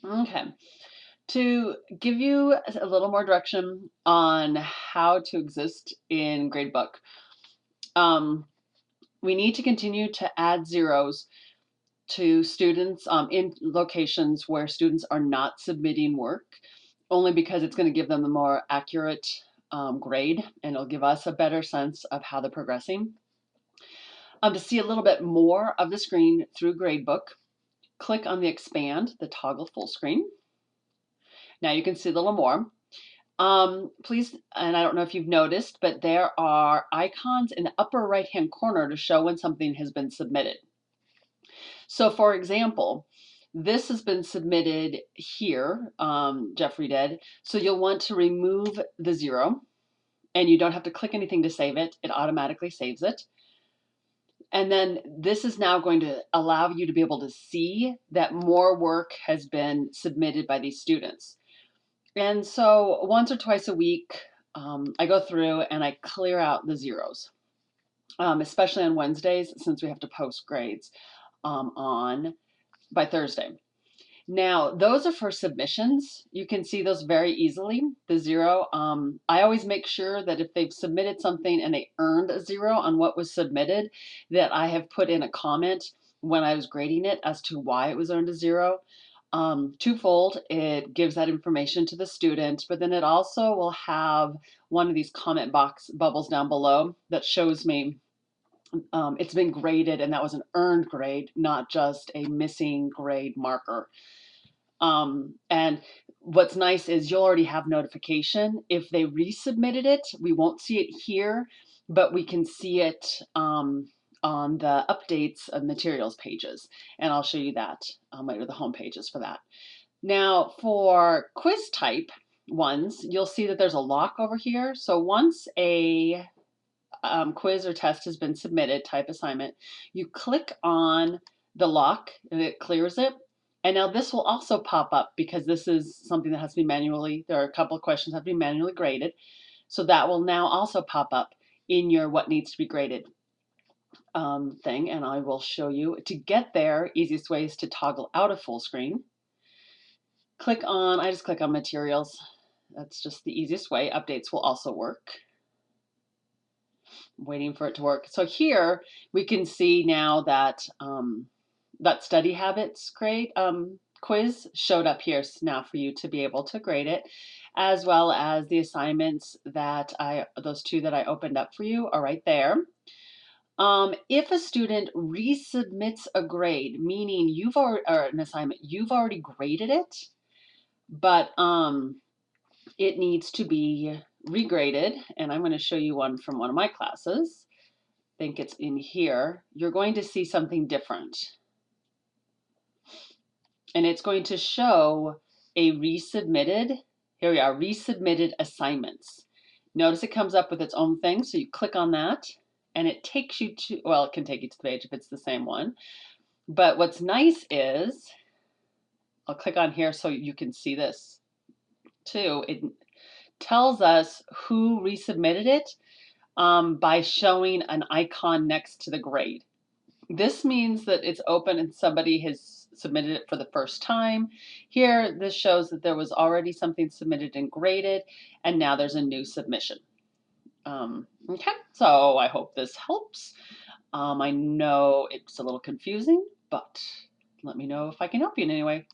Okay. To give you a little more direction on how to exist in gradebook, um, we need to continue to add zeros to students in locations where students are not submitting work, only because it's going to give them a more accurate grade and it'll give us a better sense of how they're progressing. To see a little bit more of the screen through gradebook, click on the expand, the toggle full screen. Now you can see a little more. Please, and I don't know if you've noticed, but there are icons in the upper right-hand corner to show when something has been submitted. So for example, this has been submitted here, Jeffrey did. So you'll want to remove the zero and you don't have to click anything to save it. It automatically saves it. And then this is now going to allow you to be able to see that more work has been submitted by these students. And so once or twice a week, I go through and I clear out the zeros, especially on Wednesdays since we have to post grades on by Thursday. Now, those are for submissions. You can see those very easily, the zero. I always make sure that if they've submitted something and they earned a zero on what was submitted, that I have put in a comment when I was grading it as to why it was earned a zero. Twofold, it gives that information to the student, but then it also will have one of these comment box bubbles down below that shows me it's been graded and that was an earned grade, not just a missing grade marker. And what's nice is you'll already have notification. If they resubmitted it, we won't see it here, but we can see it on the updates of materials pages. And I'll show you that later, the home pages for that. Now for quiz type ones, you'll see that there's a lock over here. So once a quiz or test has been submitted, type assignment, you click on the lock and it clears it. And now this will also pop up because this is something that has to be manually, there are a couple of questions that have to be manually graded. So that will now also pop up in your what needs to be graded thing. And I will show you to get there. Easiest way is to toggle out of full screen. I just click on materials. That's just the easiest way. Updates will also work. Waiting for it to work. So here we can see now that that study habits quiz showed up here now for you to be able to grade it, as well as the assignments that those two that I opened up for you are right there. If a student resubmits a grade, meaning you've already, or an assignment, you've already graded it, but it needs to be regraded, and I'm going to show you one from one of my classes. I think it's in here. You're going to see something different. And it's going to show a resubmitted, here we are, resubmitted assignments. Notice it comes up with its own thing, so you click on that and it takes you to, well, it can take you to the page if it's the same one. But what's nice is, I'll click on here so you can see this too. It tells us who resubmitted it by showing an icon next to the grade. This means that it's open and somebody has submitted it for the first time. Here, this shows that there was already something submitted and graded, and now there's a new submission. Okay, so I hope this helps. I know it's a little confusing, but let me know if I can help you in any way.